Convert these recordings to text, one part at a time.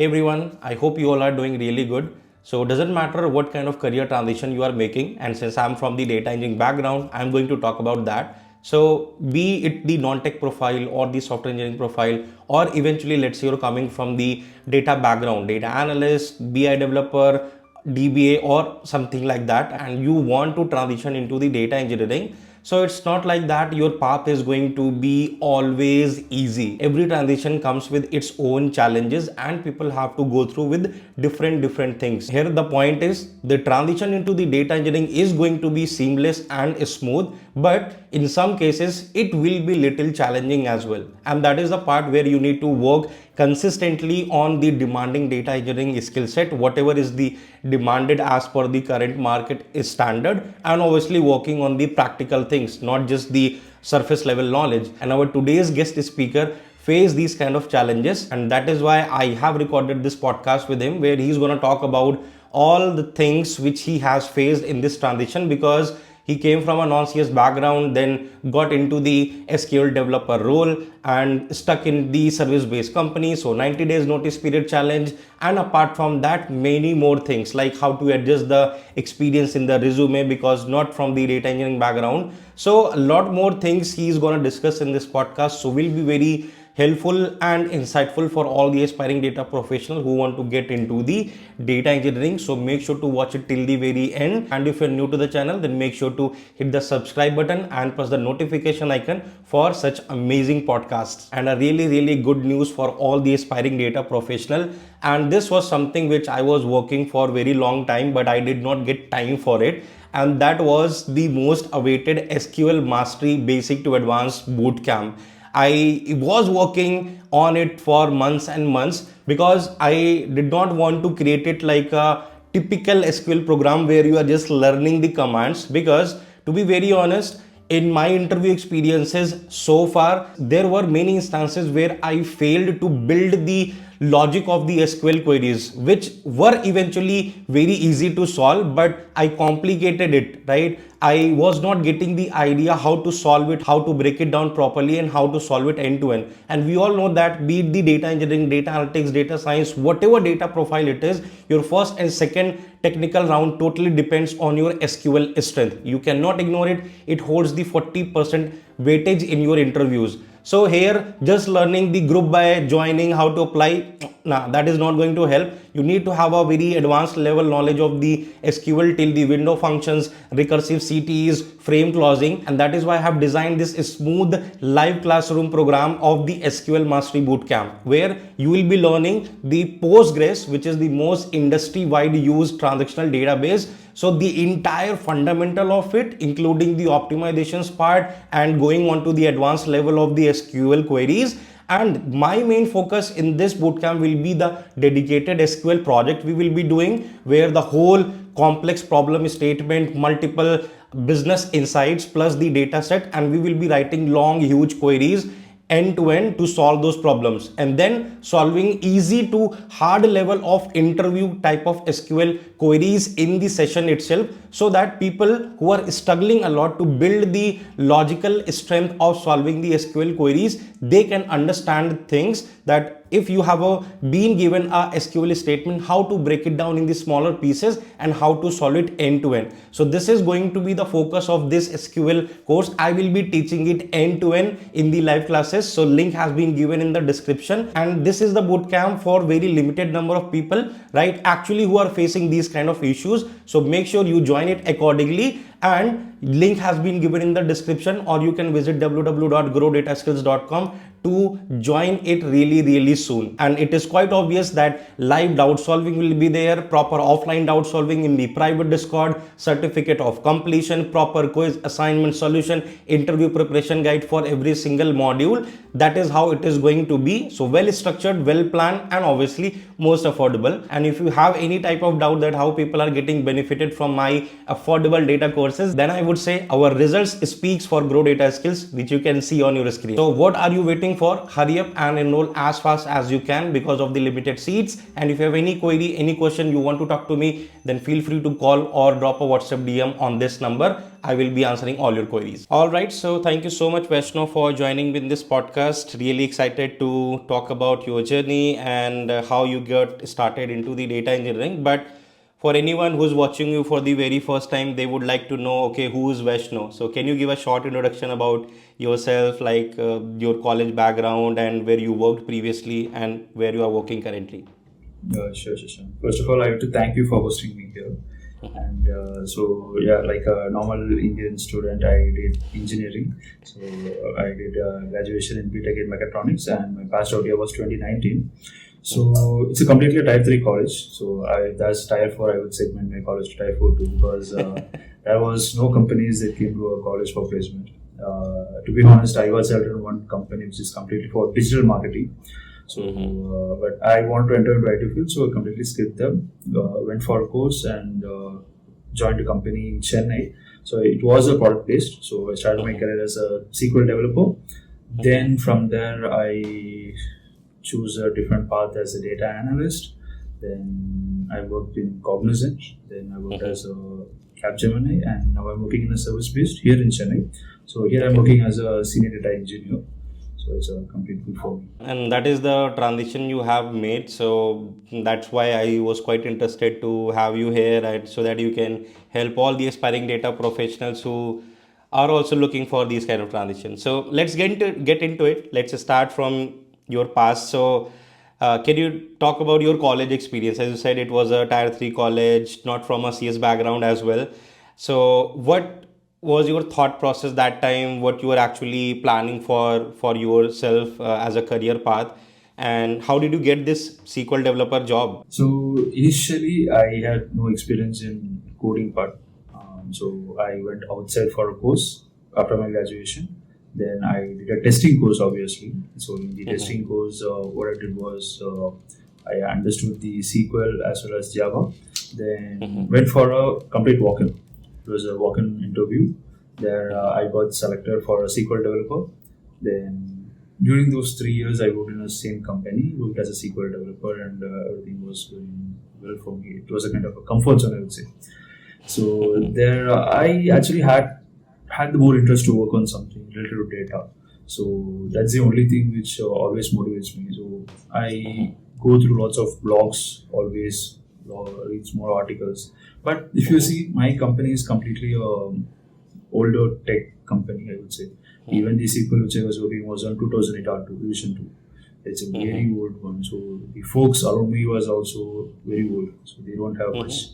Everyone, I hope you all are doing really good. So it doesn't matter what kind of career transition you are making, and since I'm from the data engineering background, I'm going to talk about that. So be it the non-tech profile or the software engineering profile, or eventually let's say you're coming from the data background, data analyst, BI developer, DBA or something like that, and you want to transition into the data engineering. So it's not like that your path is going to be always easy. Every transition comes with its own challenges and people have to go through with different things. Here the point is the transition into the data engineering is going to be seamless and smooth, but in some cases it will be little challenging as well. And that is the part where you need to work consistently on the demanding data engineering skill set, whatever is the demanded as per the current market is standard, and obviously working on the practical things, not just the surface level knowledge. And our today's guest speaker face these kind of challenges, and that is why I have recorded this podcast with him, where he's going to talk about all the things which he has faced in this transition, because he came from a non-CS background, then got into the SQL developer role and stuck in the service-based company. So 90 days notice period challenge. And apart from that, many more things like how to adjust the experience in the resume, because not from the data engineering background. So a lot more things he's going to discuss in this podcast. So we'll be very helpful and insightful for all the aspiring data professionals who want to get into the data engineering. So make sure to watch it till the very end, and if you're new to the channel, then make sure to hit the subscribe button and press the notification icon for such amazing podcasts. And a really good news for all the aspiring data professional, and this was something which I was working for very long time, but I did not get time for it, and that was the most awaited SQL Mastery Basic to Advanced Bootcamp. I was working on it for months and months, because I did not want to create it like a typical SQL program where you are just learning the commands, because to be very honest, in my interview experiences so far, there were many instances where I failed to build the logic of the SQL queries, which were eventually very easy to solve, but I complicated it, right? I was not getting the idea how to solve it, how to break it down properly, and how to solve it end to end. And we all know that be it the data engineering, data analytics, data science, whatever data profile it is, your first and second technical round totally depends on your SQL strength. You cannot ignore it. It holds the 40% weightage in your interviews. So here, just learning the group by joining, how to apply, that is not going to help. You need to have a very advanced level knowledge of the SQL till the window functions, recursive CTEs, frame clausing, and that is why I have designed this smooth live classroom program of the SQL Mastery Bootcamp, where you will be learning the Postgres, which is the most industry-wide used transactional database. So the entire fundamental of it, including the optimizations part and going on to the advanced level of the SQL queries. And my main focus in this bootcamp will be the dedicated SQL project we will be doing, where the whole complex problem statement, multiple business insights plus the data set, and we will be writing long huge queries end to end to solve those problems, and then solving easy to hard level of interview type of SQL queries in the session itself, so that people who are struggling a lot to build the logical strength of solving the SQL queries, they can understand things that if you have been given a SQL statement, how to break it down in the smaller pieces and how to solve it end to end. So this is going to be the focus of this SQL course. I will be teaching it end to end in the live classes. So link has been given in the description, and this is the bootcamp for very limited number of people, right, actually who are facing these kind of issues. So make sure you join it accordingly, and link has been given in the description, or you can visit www.growdataskills.com to join it really soon. And it is quite obvious that live doubt solving will be there, proper offline doubt solving in the private Discord, certificate of completion, proper quiz assignment solution, interview preparation guide for every single module. That is how it is going to be. So well structured, well planned, and obviously most affordable. And if you have any type of doubt that how people are getting benefited from my affordable data course courses, then I would say our results speaks for Grow Data Skills, which you can see on your screen. So what are you waiting for? Hurry up and enroll as fast as you can because of the limited seats. And if you have any query, any question you want to talk to me, then feel free to call or drop a WhatsApp DM on this number. I will be answering all your queries. All right. So thank you so much, Vaishnav, for joining me in this podcast. Really excited to talk about your journey and how you got started into the data engineering. But for anyone who's watching you for the very first time, they would like to know, okay, who is Vaishnav? So can you give a short introduction about yourself, like your college background and where you worked previously and where you are working currently? Sure. First of all, I have to thank you for hosting me here. And like a normal Indian student, I did engineering. So I did graduation in BTech in mechatronics, and my passed out year was 2019. So it's a completely Type 3 college. So that's Tier 4. I would segment my college to Tier 4 too, because there was no companies that came to our college for placement. To be honest, I was out in one company which is completely for digital marketing. So, but I want to enter into IT field, so I completely skipped them. Went for a course and joined a company in Chennai. So it was a product based. So I started my career as a SQL developer. Then from there, I choose a different path as a data analyst. Then I worked in Cognizant. Then I worked as a Capgemini, and now I'm working in a service based here in Chennai. So here I'm working as a senior data engineer. So it's a complete good for me. And that is the transition you have made. So that's why I was quite interested to have you here, right, so that you can help all the aspiring data professionals who are also looking for these kind of transitions. So let's get into it. Let's start from your past. So can you talk about your college experience? As you said, it was a Tier 3 college, not from a CS background as well. So what was your thought process that time, what you were actually planning for yourself as a career path, and how did you get this SQL developer job? So initially I had no experience in coding part. So I went outside for a course after my graduation. Then I did a testing course, obviously. So in the testing course, what I did was I understood the SQL as well as Java. Then went for a complete walk-in. It was a walk-in interview. There I got selected for a SQL developer. Then during those 3 years, I worked in the same company, worked as a SQL developer, and everything was going well for me. It was a kind of a comfort zone, I would say. So there I actually had the more interest to work on something related to data. So that's the only thing which always motivates me. So I go through lots of blogs, always read more articles. But if you see, my company is completely older tech company, I would say. Even the SQL which I was working was on 2008 R2, Revision 2. It's a very old one. So the folks around me was also very old. So they don't have much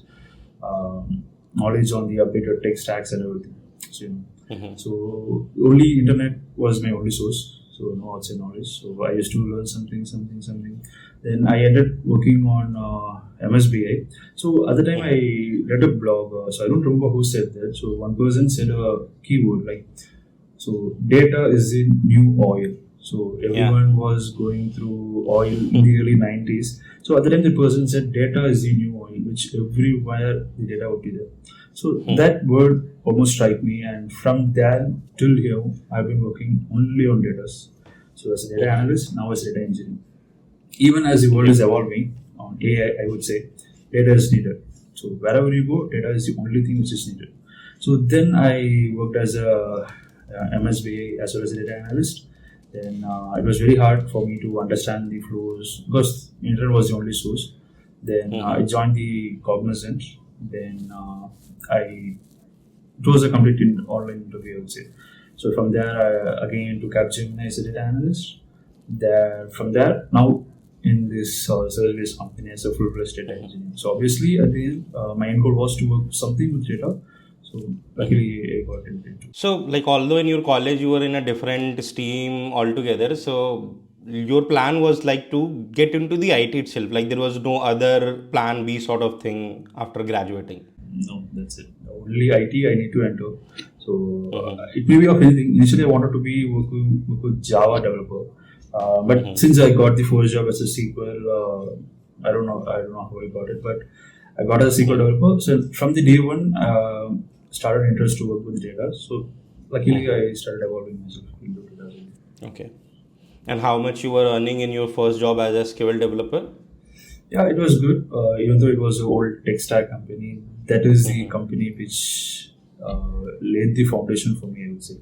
knowledge on the updated tech stacks and everything. So, so only internet was my only source. So no outside knowledge. So I used to learn something. Then I ended working on 𝗍𝗲𝗶𝗹. So at the time I read a blog. So I don't remember who said that. So one person said a keyword like, so data is the new oil. So everyone was going through oil in the early 90s. So at the time the person said data is the new oil, which everywhere the data would be there. So that word almost struck me, and from there till here, I've been working only on data. So as a data analyst, now as a data engineer. Even as the world is evolving on AI, I would say data is needed. So wherever you go, data is the only thing which is needed. So then I worked as a 𝗍𝗲𝗶𝗹 as well as a data analyst. Then it was very hard for me to understand the flows because internet was the only source. Then I joined the Cognizant. Then it was a complete online interview, I would say. So from there, I again to Capgemini as a data analyst. From there, now in this service company as a full-fledged data engineer. So obviously, at the end, my end goal was to work something with data. So luckily, I got into it. So, like, although in your college you were in a different stream altogether, so your plan was like to get into the IT itself. Like, there was no other plan B sort of thing after graduating. No, that's it. Only IT I need to enter. So it may be of anything. Initially, I wanted to be work with Java developer, but since I got the first job as a SQL, I don't know how I got it, but I got as a SQL developer. So from the day one, started interest to work with data. So luckily, I started evolving myself into data. Okay. And how much you were earning in your first job as a SQL developer? Yeah, it was good. Even though it was an old tech stack company, that is the company which laid the foundation for me, I would say.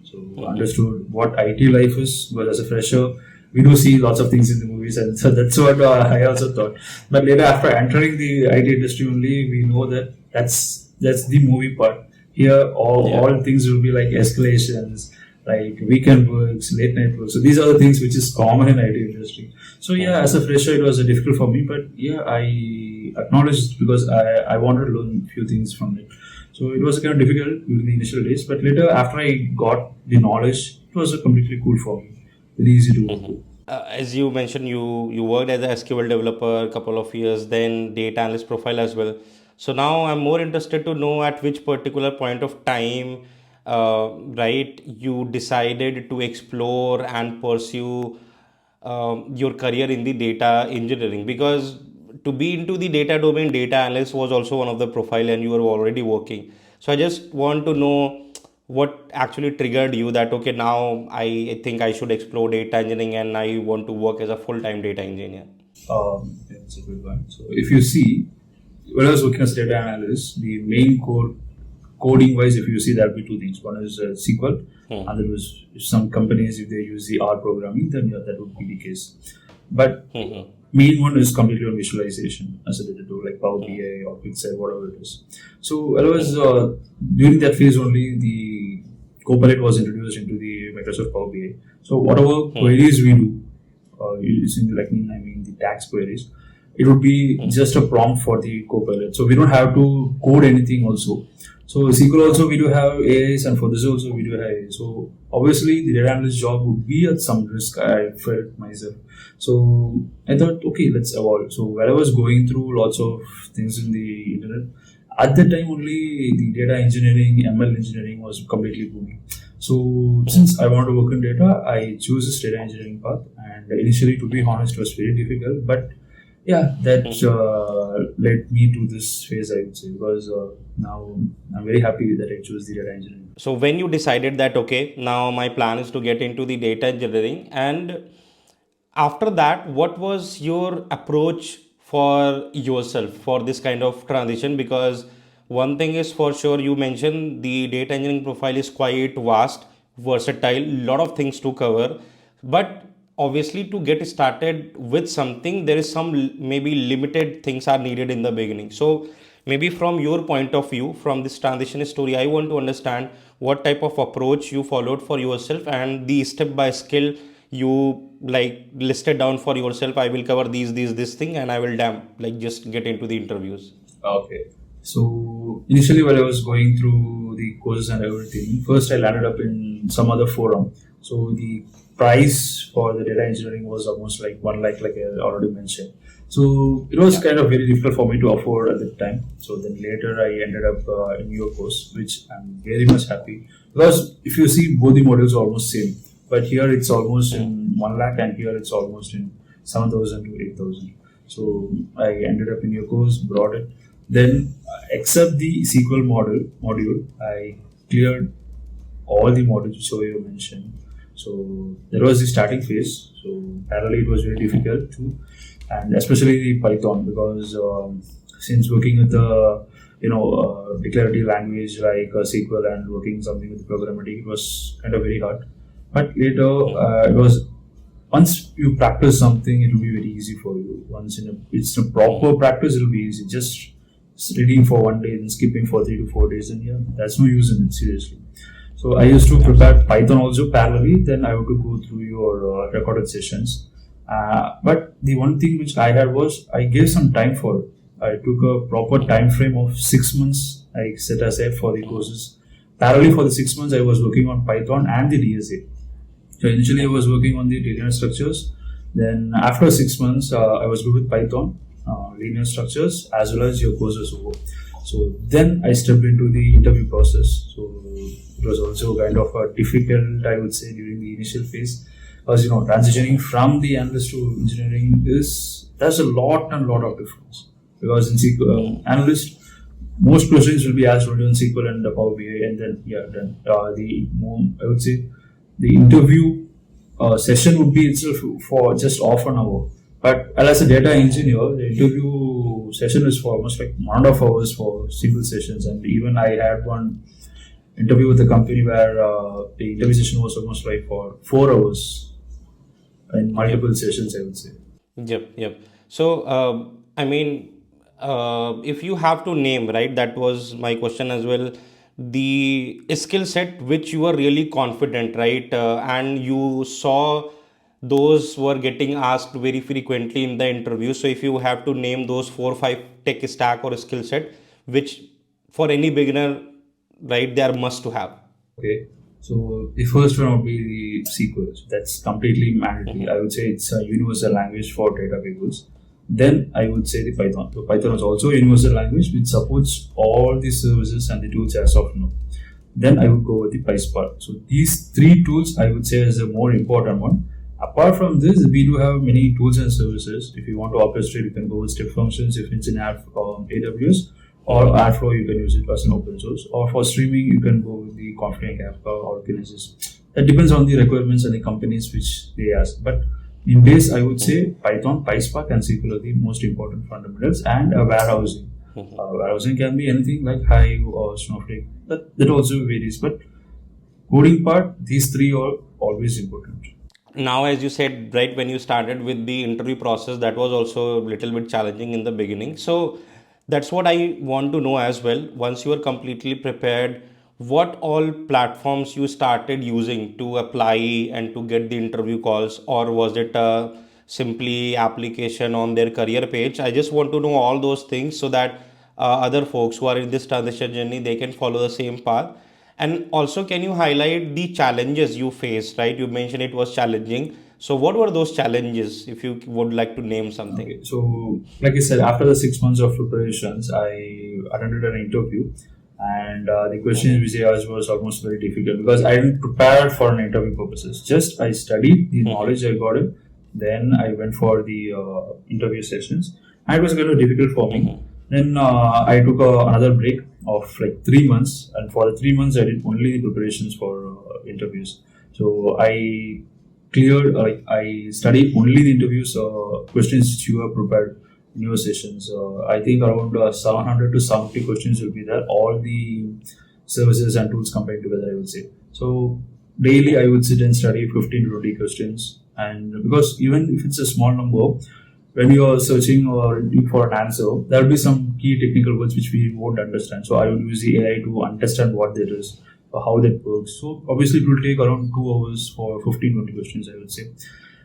So understood what IT life is. But as a fresher, we do see lots of things in the movies, and so that's what I also thought. But later, after entering the IT industry, only we know that that's the movie part. Here, all things will be like escalations, like weekend works, late night work. So these are the things which is common in IT industry. So yeah, as a fresher, it was difficult for me, but yeah, I acknowledged because I wanted to learn a few things from it. So it was kind of difficult during the initial days, but later after I got the knowledge, it was completely cool for me. Very easy to work with. As you mentioned, you worked as a SQL developer a couple of years, then data analyst profile as well. So now I'm more interested to know at which particular point of time, right, you decided to explore and pursue your career in the data engineering, because to be into the data domain, data analyst was also one of the profile and you were already working. So I just want to know what actually triggered you that okay, now I think I should explore data engineering and I want to work as a full-time data engineer. Yeah, that's a good one. So if you see, when I was working as a data analyst, the main core coding wise, if you see, there'll be two things. One is SQL, and there was some companies if they use the R programming, then yeah, that would be the case. But main one is completely on visualization, as a data tool like Power BI or Pixel, whatever it is. So I was during that phase only the Copilot was introduced into the Microsoft Power BI. So whatever queries we do, using like I mean the tax queries, it would be just a prompt for the Copilot. So we don't have to code anything also. So SQL also we do have AIs, and for this also we do have AI. So obviously the data analyst job would be at some risk, I felt myself. So I thought, okay, let's evolve. So when I was going through lots of things in the internet, at that time only the data engineering, ML engineering was completely booming. So since I want to work in data, I chose this data engineering path. And initially, to be honest, it was very difficult. But yeah, that led me to this phase, I would say, because now I'm very happy that I chose the data engineering. So when you decided that okay, now my plan is to get into the data engineering, and after that, what was your approach for yourself for this kind of transition? Because one thing is for sure, you mentioned the data engineering profile is quite vast, versatile, lot of things to cover, but obviously to get started with something, there is some maybe limited things are needed in the beginning. So maybe from your point of view, from this transition story, I want to understand what type of approach you followed for yourself and the step by skill you like listed down for yourself. I will cover this thing and I will just get into the interviews. Okay. So initially, while I was going through the courses and everything, first I landed up in some other forum. So the price for the data engineering was almost like 1 lakh, like I already mentioned. So it was kind of very difficult for me to afford at that time. So then later I ended up in your course, which I'm very much happy, because if you see, both the modules are almost same. But here it's almost in 1 lakh, and here it's almost in 7,000 to 8,000. So I ended up in your course, brought it. Then, except the SQL module, I cleared all the modules which you mentioned. So there was the starting phase. So parallelly, it was very difficult too, and especially the Python, because since working with the declarative language like SQL and working something with programmatic, it was kind of very hard. But later, it was, once you practice something, it will be very easy for you. Once it's a proper practice, it will be easy. Just reading for 1 day and skipping for 3 to 4 days, and yeah, that's no use in it, seriously. So I used to prepare Python also parallelly. Then I would to go through your recorded sessions. But the one thing which I had was I gave some time for it. I took a proper time frame of 6 months. I set aside for the courses. Parallelly, for the 6 months, I was working on Python and the DSA. So initially, I was working on the linear structures. Then after 6 months, I was good with Python, linear structures, as well as your courses. So then I stepped into the interview process. So it was also kind of difficult, I would say, during the initial phase, because transitioning from the analyst to engineering there's a lot of difference. Because in analyst, most questions will be asked only on SQL and Power BI, and then I would say the interview session would be itself for just half an hour. But as a data engineer, the interview session is for almost like 1.5 hours for single sessions. And even I had one interview with a company where the interview session was almost like for 4 hours in multiple sessions, I would say. Yep. So, if you have to name, right, that was my question as well, the skill set which you are really confident, right, and you saw those were getting asked very frequently in the interview. So, if you have to name those 4 or 5 tech stack or skill set, which for any beginner, right, they are must to have. Okay. So the first one would be the SQL. So that's completely mandatory. I would say it's a universal language for data tables. Then I would say the Python. So Python is also a universal language which supports all the services and the tools as of now. Then I would go with the PySpark. So these 3 tools I would say is a more important one. Apart from this, we do have many tools and services. If you want to orchestrate, you can go with step functions if it's in AWS. Or Airflow, you can use it as an open source. Or for streaming, you can go with the Confident Kafka or Kinesis. That depends on the requirements and the companies which they ask. But in base, I would say Python, PySpark, and SQL are the most important fundamentals. And warehousing. Warehousing can be anything like Hive or Snowflake. That also varies. But coding part, these 3 are always important. Now, as you said, right, when you started with the interview process, that was also a little bit challenging in the beginning. So that's what I want to know as well. Once you are completely prepared, what all platforms you started using to apply and to get the interview calls, or was it simply application on their career page? I just want to know all those things so that other folks who are in this transition journey, they can follow the same path. And also, can you highlight the challenges you faced, right? You mentioned it was challenging. So what were those challenges, if you would like to name something? Okay, so like I said, after the 6 months of preparations, I attended an interview, and the questions which I asked was almost very difficult because I didn't prepare for an interview purposes. Just I studied the knowledge I got it, then I went for the interview sessions, and it was kind of difficult for me. Then I took another break of like 3 months, and for the 3 months I did only the preparations for interviews. So I cleared, I studied only the interviews questions which you have prepared in your sessions. I think around 700 to 750 questions will be there. All the services and tools combined together, I would say. So daily I would sit and study 15 to 20 questions, and because even if it's a small number, when you are searching or looking for an answer, there will be some key technical words which we won't understand. So I will use the AI to understand what that is, or how that works. So obviously it will take around 2 hours for 15-20 questions, I would say.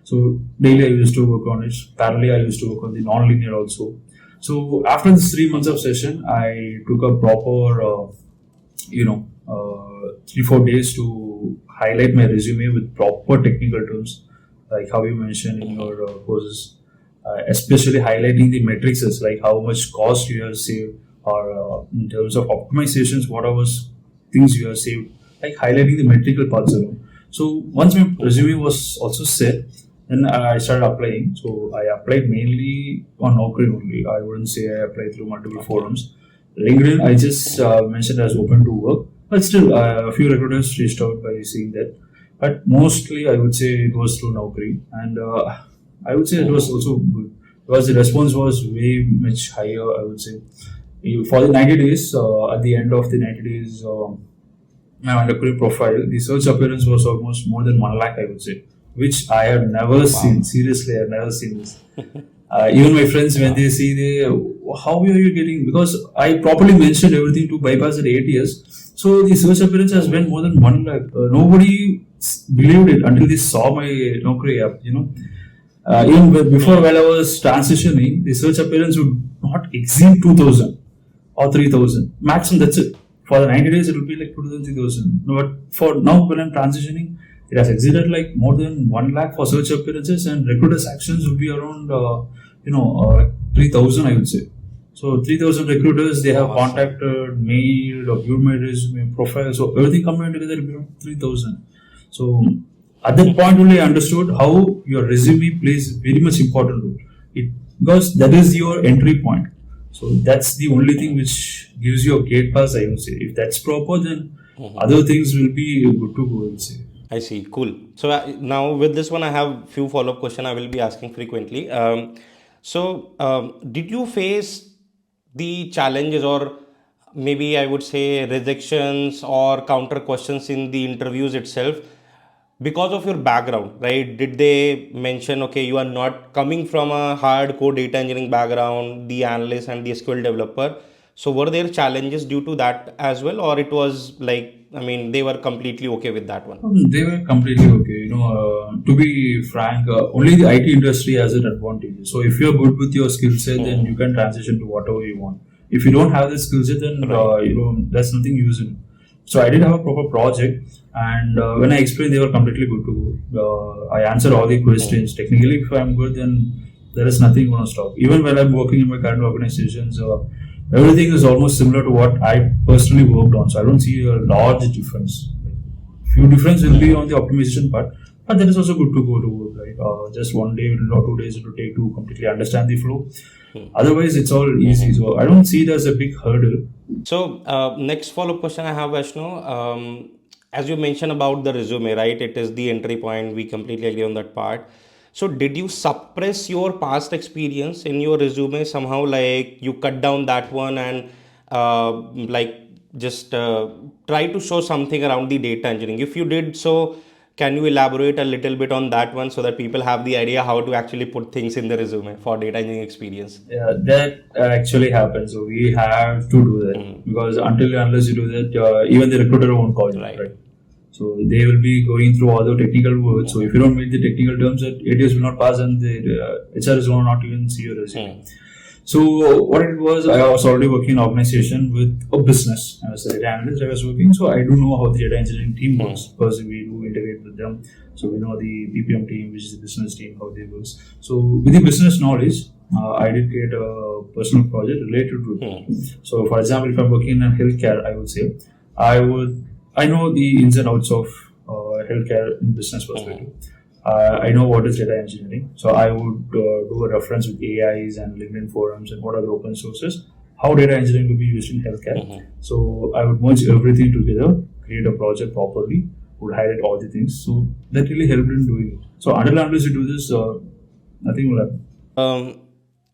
So daily I used to work on it. Parallelly I used to work on the non-linear also. So after this 3 months of session, I took a proper, 3-4 days to highlight my resume with proper technical terms, like how you mentioned in your courses. Especially highlighting the metrics like how much cost you have saved, or in terms of optimizations, what are things you have saved, like highlighting the metrical parts around. So once my resume was also set, then I started applying. So I applied mainly on Naukri only. I wouldn't say I applied through multiple forums. LinkedIn, I just mentioned as open to work, but still a few recruiters reached out by saying that. But mostly I would say it was through Naukri, and I would say it was also good because the response was way much higher. I would say for the 90 days, at the end of the 90 days, my Naukri profile, the search appearance was almost more than 1 lakh, I would say, which I have never seen. Seriously, I have never seen this. Even my friends, when they see, how are you getting? Because I properly mentioned everything to bypass the ATS. So the search appearance has went more than 1 lakh. Nobody believed it until they saw my Naukri app, even before, while I was transitioning, the search appearance would not exceed 2,000 or 3,000 maximum. That's it. For the 90 days, it will be like 2,000, 3,000. But for now, when I'm transitioning, it has exceeded like more than 1 lakh for search appearances, and recruiters' actions would be around 3,000, I would say. So 3,000 recruiters, they have contacted, mailed, or viewed my resume, profile. So everything combined together will be around 3,000. So at that point only I understood how your resume plays very much important role. Because that is your entry point. So that's the only thing which gives you a gate pass, I would say. If that's proper, then other things will be good to go, I would say. I see. Cool. So now with this one, I have few follow-up question I will be asking frequently. Did you face the challenges, or maybe I would say rejections or counter questions in the interviews itself because of your background, right? Did they mention, okay, you are not coming from a hardcore data engineering background, the analyst and the SQL developer? So were there challenges due to that as well, or it was like, I mean, they were completely okay with that one? They were completely okay. To be frank, only the IT industry has an advantage. So if you're good with your skill set, then you can transition to whatever you want. If you don't have the skill set, then that's nothing using. So I did have a proper project, and when I explained, they were completely good to go. I answered all the questions. Technically, if I'm good, then there is nothing going to stop. Even when I'm working in my current organizations, everything is almost similar to what I personally worked on. So I don't see a large difference. Few difference will be on the optimization part, but that is also good to go to work, right? Just 1 day or 2 days it will take to completely understand the flow. Otherwise, it's all easy. So I don't see it as a big hurdle. So next follow-up question I have, Vaishnav. As you mentioned about the resume, right? It is the entry point. We completely agree on that part. So did you suppress your past experience in your resume somehow, like you cut down that one and just try to show something around the data engineering? If you did so, can you elaborate a little bit on that one so that people have the idea how to actually put things in the resume for data engineering experience? Yeah, that actually happens. So we have to do that because unless you do that, even the recruiter won't call you, right? So they will be going through all the technical words. So if you don't meet the technical terms, that ATS will not pass and the HRs will not even see your resume. So what it was, I was already working in an organization with a business. I was a data analyst. I was working, so I do know how the data engineering team works because we do integrate with them. So we know the PPM team, which is the business team, how they work. So with the business knowledge, I did create a personal project related to it. So for example, if I'm working in healthcare, I would say I know the ins and outs of healthcare in business perspective. I know what is data engineering. So I would do a reference with AIs and LinkedIn forums and what are the open sources, how data engineering will be used in healthcare. So I would merge everything together, create a project properly, would highlight all the things. So that really helped in doing it. So unless you do this, nothing will happen.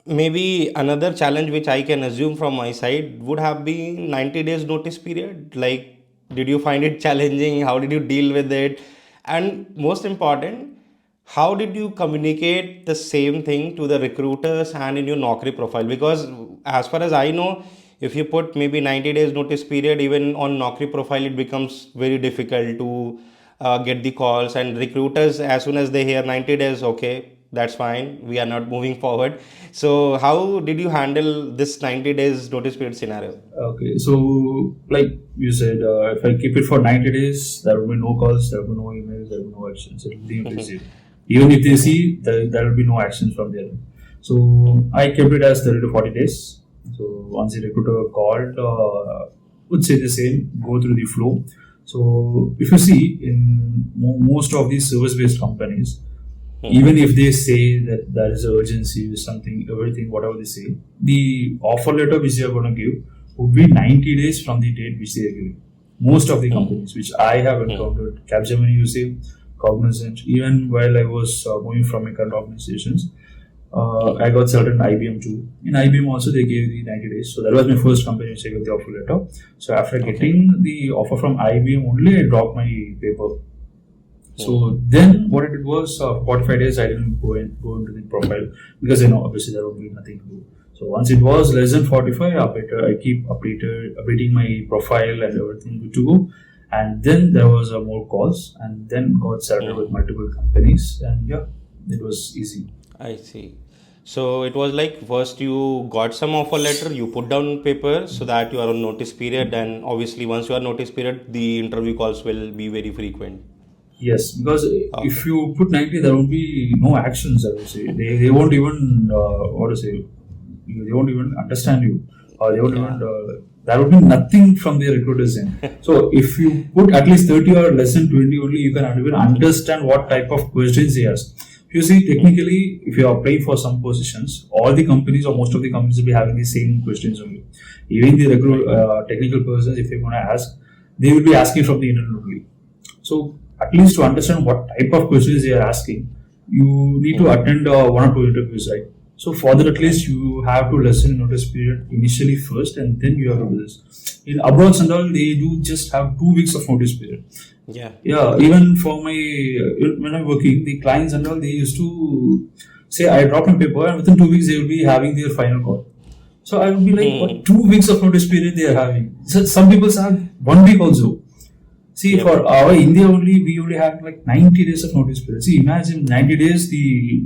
Maybe another challenge which I can assume from my side would have been 90 days notice period. Like, did you find it challenging? How did you deal with it? And most important, how did you communicate the same thing to the recruiters and in your Naukri profile? Because as far as I know, if you put maybe 90 days notice period, even on Naukri profile, it becomes very difficult to get the calls, and recruiters, as soon as they hear 90 days, okay, that's fine, we are not moving forward. So how did you handle this 90 days notice period scenario? Okay, so like you said, if I keep it for 90 days, there will be no calls, there will be no emails, there will be no actions. It will be invisible. Even if they see, there will be no actions from there. So I kept it as 30 to 40 days. So once the recruiter called, would say the same, go through the flow. So if you see in most of these service-based companies, even if they say that there is urgency, something, everything, whatever they say, the offer letter which they are going to give would be 90 days from the date which they are giving. Most of the companies which I have encountered, Capgemini, you say, Cognizant, even while I was moving from my current organizations, I got certain IBM too. In IBM also they gave the 90 days. So that was my first company which I got the offer letter. So after getting the offer from IBM only, I dropped my paper. So then what I did was 45 days I didn't go into the profile because obviously there would be nothing to do. So once it was less than 45, I keep updating my profile and everything good to go. And then there was more calls, and then got started with multiple companies, and yeah, it was easy. I see. So it was like first you got some offer letter, you put down paper so that you are on notice period, and obviously once you are notice period, the interview calls will be very frequent. Yes, because if you put 90, there will be no actions, I would say. They won't even, they won't even understand you. Or they won't even, there will be nothing from the recruiter's end. So if you put at least 30 or less than 20 only, you can even understand what type of questions they ask. You see, technically, if you are applying for some positions, all the companies or most of the companies will be having the same questions only. Even the regular technical persons, if they want to ask, they will be asking from the internet only. So, at least to understand what type of questions they are asking, you need to attend 1 or 2 interviews, right? So, for that, at least you have to lessen notice period initially first, and then you have to do this. In abroad and all, they do just have 2 weeks of notice period. Yeah, even for my when I'm working, the clients and all, they used to say I dropped my paper, and within 2 weeks they will be having their final call. So I would be like, what 2 weeks of notice period they are having? So some people have 1 week also. See, for our India only, we only have like 90 days of notice period. See, imagine 90 days, the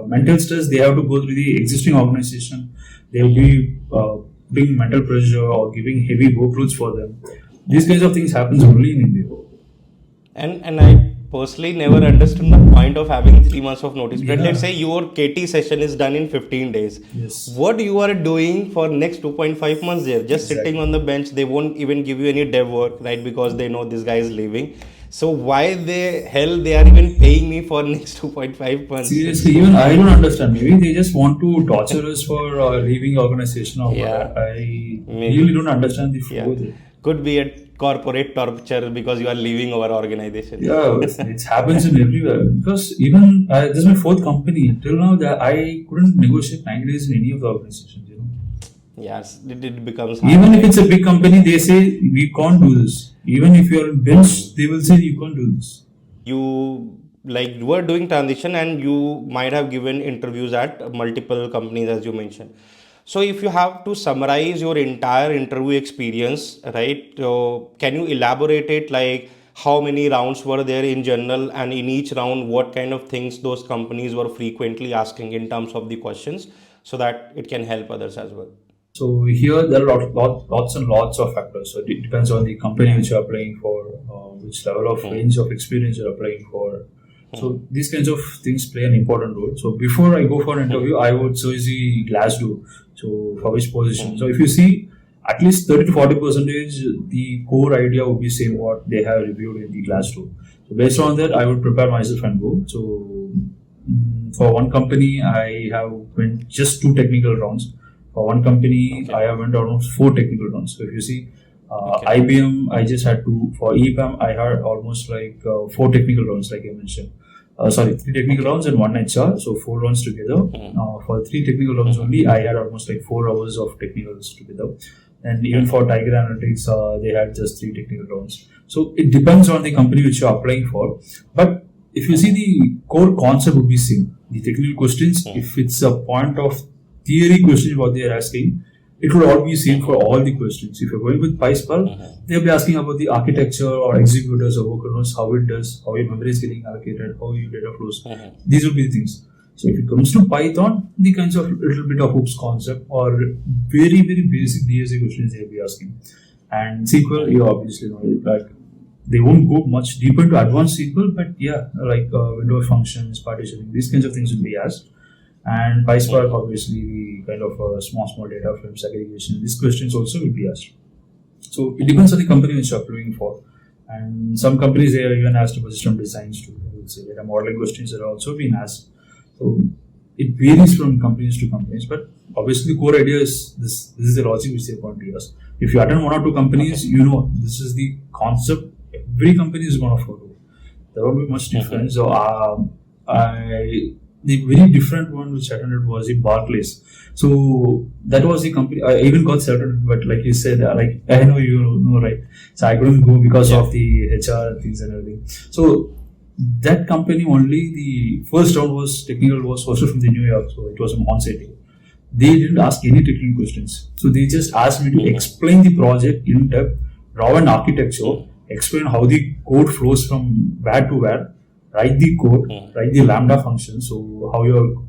mental stress they have to go through the existing organization. They will be putting mental pressure or giving heavy workloads for them. These kinds of things happens only in India. And I personally never understood the point of having 3 months of notice period. Let's say your KT session is done in 15 days. Yes. What you are doing for next 2.5 months there? Just sitting on the bench. They won't even give you any dev work, right? Because they know this guy is leaving. So why the hell they are even paying me for next 2.5 months? Seriously, even I don't understand. Maybe they just want to torture us for leaving organization or what. I really don't understand the flow there. Could be a corporate torture because you are leaving our organization. Yeah, it happens in everywhere. Because even this is my 4th company. Till now, that I couldn't negotiate 90 days in any of the organizations. Yes, it becomes hard. Even if it's a big company, they say we can't do this. Even if you are in bench, they will say you can't do this. You were doing transition and you might have given interviews at multiple companies, as you mentioned. So if you have to summarize your entire interview experience, right, can you elaborate it, like how many rounds were there in general, and in each round what kind of things those companies were frequently asking in terms of the questions, so that it can help others as well? So here there are lots and lots of factors. So it depends on the company which you are applying for, which level of range of experience you are applying for. So these kinds of things play an important role. So before I go for an interview, I would search the Glassdoor. So for which position? So if you see, at least 30 to 40%, the core idea would be same what they have reviewed in the Glassdoor. So based on that, I would prepare myself and go. So for one company, I have went just 2 technical rounds. For one company, I have went almost 4 technical rounds. So if you see, IBM, I just had 2. For EPAM, I had almost like 4 technical rounds, like I mentioned. 3 technical rounds and 1 HR, so 4 rounds together. For 3 technical rounds only, I had almost like 4 hours of technicals together. And even for Tiger Analytics, they had just 3 technical rounds. So it depends on the company which you are applying for. But if you see, the core concept would be same. The technical questions, if it's a point of theory questions what they are asking, it would all be same for all the questions. If you're going with 𝗶ci𝗶𝗶, they'll be asking about the architecture or executors or workloads, how it does, how your memory is getting allocated, how your data flows. These will be the things. So if it comes to Python, the kinds of little bit of hoops concept or very, very basic DSA questions they'll be asking. And SQL, you obviously know, like they won't go much deeper into advanced SQL, but like window functions, partitioning, these kinds of things will be asked. And 𝗶ci𝗶𝗶, obviously, kind of small data frame segregation. These questions also will be asked. So it depends on the company which you're applying for. And some companies, they are even asked about system designs too. I would say there are modeling questions that are also being asked. So it varies from companies to companies. But obviously, the core idea is this. This is the logic which they want to use. If you attend 1 or 2 companies, you know this is the concept. Every company is going to follow. There won't be much difference. So the very different one which I attended was the Barclays. So that was the company. I even got selected, but like you said, like I know you know, right? So I couldn't go because of the HR things and everything. So that company only, the first round was technical, was also from the New York, so it was an on-site. They didn't ask any technical questions. So they just asked me to explain the project in depth, draw an architecture, explain how the code flows from where to where, write the code, write the Lambda function. So how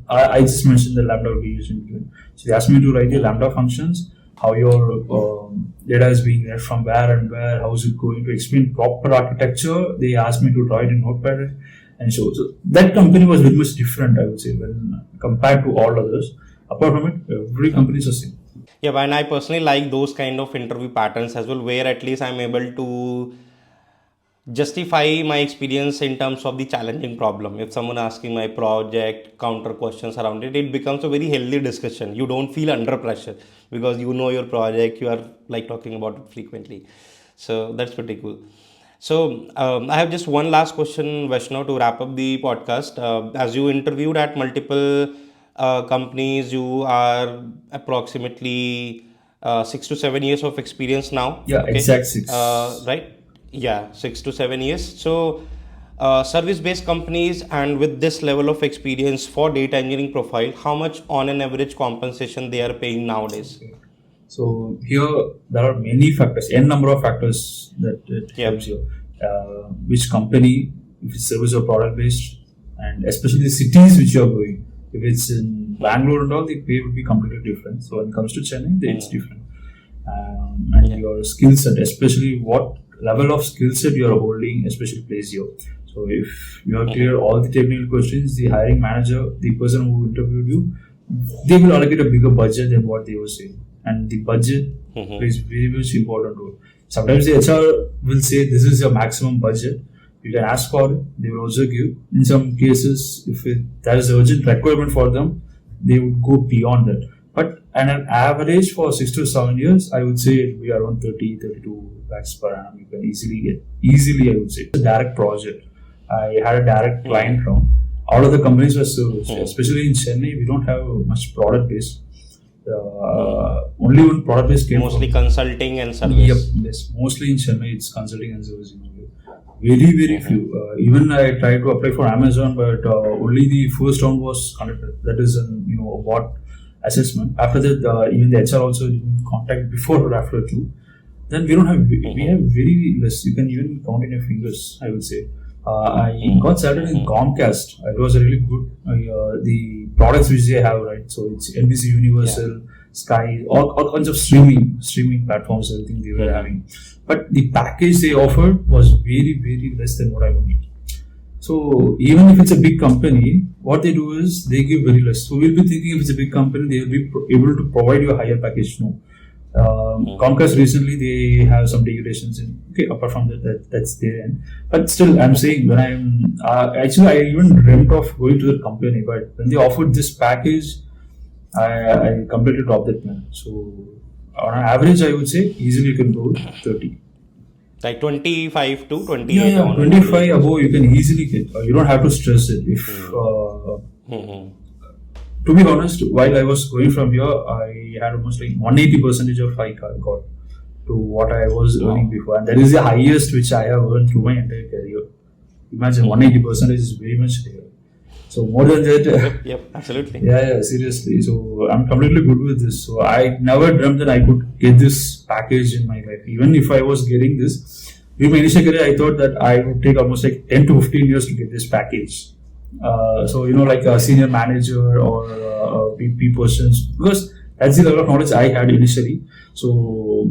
I just mentioned the Lambda will be used in between. So they asked me to write the Lambda functions, how your data is being read from where and where, how is it going, to explain proper architecture. They asked me to draw it in Notepad and show. So that company was very much different, I would say, when compared to all others. Apart from it, every company is the same. Yeah, and I personally like those kind of interview patterns as well, where at least I'm able to justify my experience in terms of the challenging problem. If someone asking my project, counter questions around it, it becomes a very healthy discussion. You don't feel under pressure because you know your project, you are like talking about it frequently. So that's pretty cool. So I have just one last question, Vaishnav, to wrap up the podcast. As you interviewed at multiple companies, you are approximately 6 to 7 years of experience now. Yeah, Okay, exact six. right? Yeah, 6 to 7 years. So service-based companies and with this level of experience for data engineering profile, how much on an average compensation they are paying nowadays? So here there are many factors, n number of factors that it Yeah. helps you. Which company, if it's service or product based, and especially the cities which you are going. If it's in Bangalore and all, the pay would be completely different. So when it comes to Chennai, then it's different. And your skill set, especially what level of skill set you are holding, especially plays here. So if you have cleared all the technical questions, the hiring manager, the person who interviewed you, they will allocate a bigger budget than what they were saying. And the budget plays very much important role. Sometimes the HR will say this is your maximum budget. You can ask for it. They will also give. In some cases, if there is urgent requirement for them, they would go beyond that. But an average for 6 to 7 years, I would say it will be around 30-32 lakhs per annum. You can easily get. Easily, I would say. It's a direct project. I had a direct client round. All of the companies were service. Especially in Chennai, we don't have much product based. Only one product based came Mostly from. consulting and service. Yep, yes. Mostly in Chennai, it's consulting and servicing only. Very few. Even I tried to apply for Amazon, but only the first round was conducted. That is an award assessment. After that, even the HR also didn't contact before or after too. Then we don't have. We have very less. You can even count in your fingers, I would say. I got started in Comcast. It was really good. The products which they have, right? So it's NBC Universal, Sky, all kinds of streaming platforms. Everything they were having, but the package they offered was very less than what I would need. So even if it's a big company, what they do is they give very less. So we'll be thinking if it's a big company, they will be able to provide you a higher package. No. Comcast recently they have some degradations in. Okay, apart from that's their end. But still, I'm saying when I'm actually I even dreamt of going to the company, but when they offered this package, I completely dropped that plan. So on an average, I would say easily you can go 30. Like 25 to 28 Yeah, on 25 above you can easily get. You don't have to stress it. If to be honest, while I was going from here, I had almost like 180% of hike I got to what I was earning before, and that is the highest which I have earned through my entire career. Imagine 180% is very much higher. So more than that. Yep, absolutely. Yeah, seriously. So I'm completely good with this. So I never dreamt that I could get this package in my life. Even if I was getting this, in my initial career, I thought that I would take almost like 10 to 15 years to get this package. So like a senior manager or VP persons, because that's the level of knowledge I had initially. So,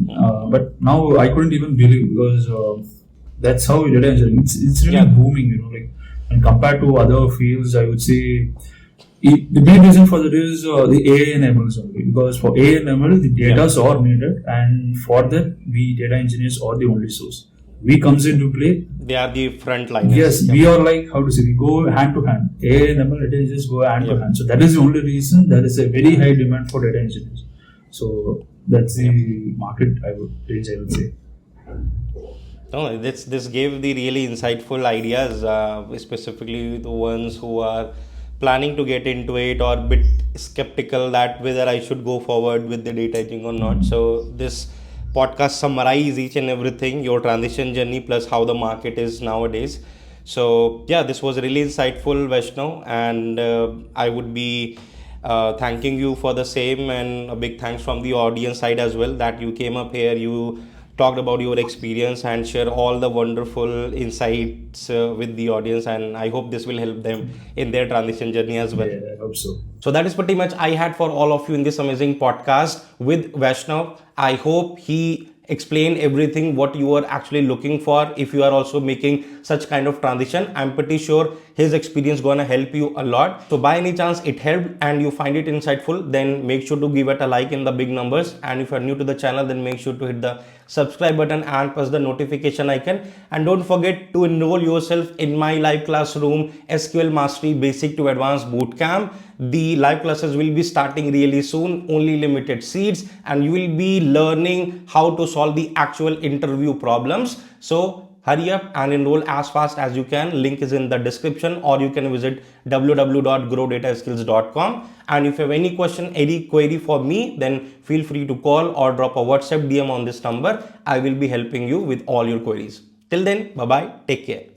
but now I couldn't even believe because that's how data engineering. It's really booming. Like. And compared to other fields, I would say the main reason for that is the AI and ML only. Because for AI and ML, the data are needed, and for that, we data engineers are the only source. We comes into play. They are the front liners. Yes, we are like we go hand to hand. AI and ML, data engineers go hand to hand. So that is the only reason there is a very high demand for data engineers. So that's the market I would say. No, this gave the really insightful ideas, specifically the ones who are planning to get into it or a bit skeptical that whether I should go forward with the data engineering or not. So this podcast summarizes each and everything, your transition journey plus how the market is nowadays. So yeah, this was really insightful, Vaishnav, and I would be thanking you for the same, and a big thanks from the audience side as well that you came up here, you talked about your experience and share all the wonderful insights with the audience, and I hope this will help them in their transition journey as well. Yeah, I hope so. So that is pretty much I had for all of you in this amazing podcast with Vaishnav. I hope he explain everything what you are actually looking for. If you are also making such kind of transition, I'm pretty sure his experience gonna help you a lot. So by any chance it helped and you find it insightful, then make sure to give it a like in the big numbers. And if you're new to the channel, then make sure to hit the subscribe button and press the notification icon. And don't forget to enroll yourself in my live classroom, SQL Mastery Basic to Advanced Bootcamp. The live classes will be starting really soon, only limited seats, and you will be learning how to solve the actual interview problems. So hurry up and enroll as fast as you can. Link is in the description, or you can visit www.growdataskills.com. And if you have any question, any query for me, then feel free to call or drop a WhatsApp DM on this number. I will be helping you with all your queries. Till then, bye bye, take care.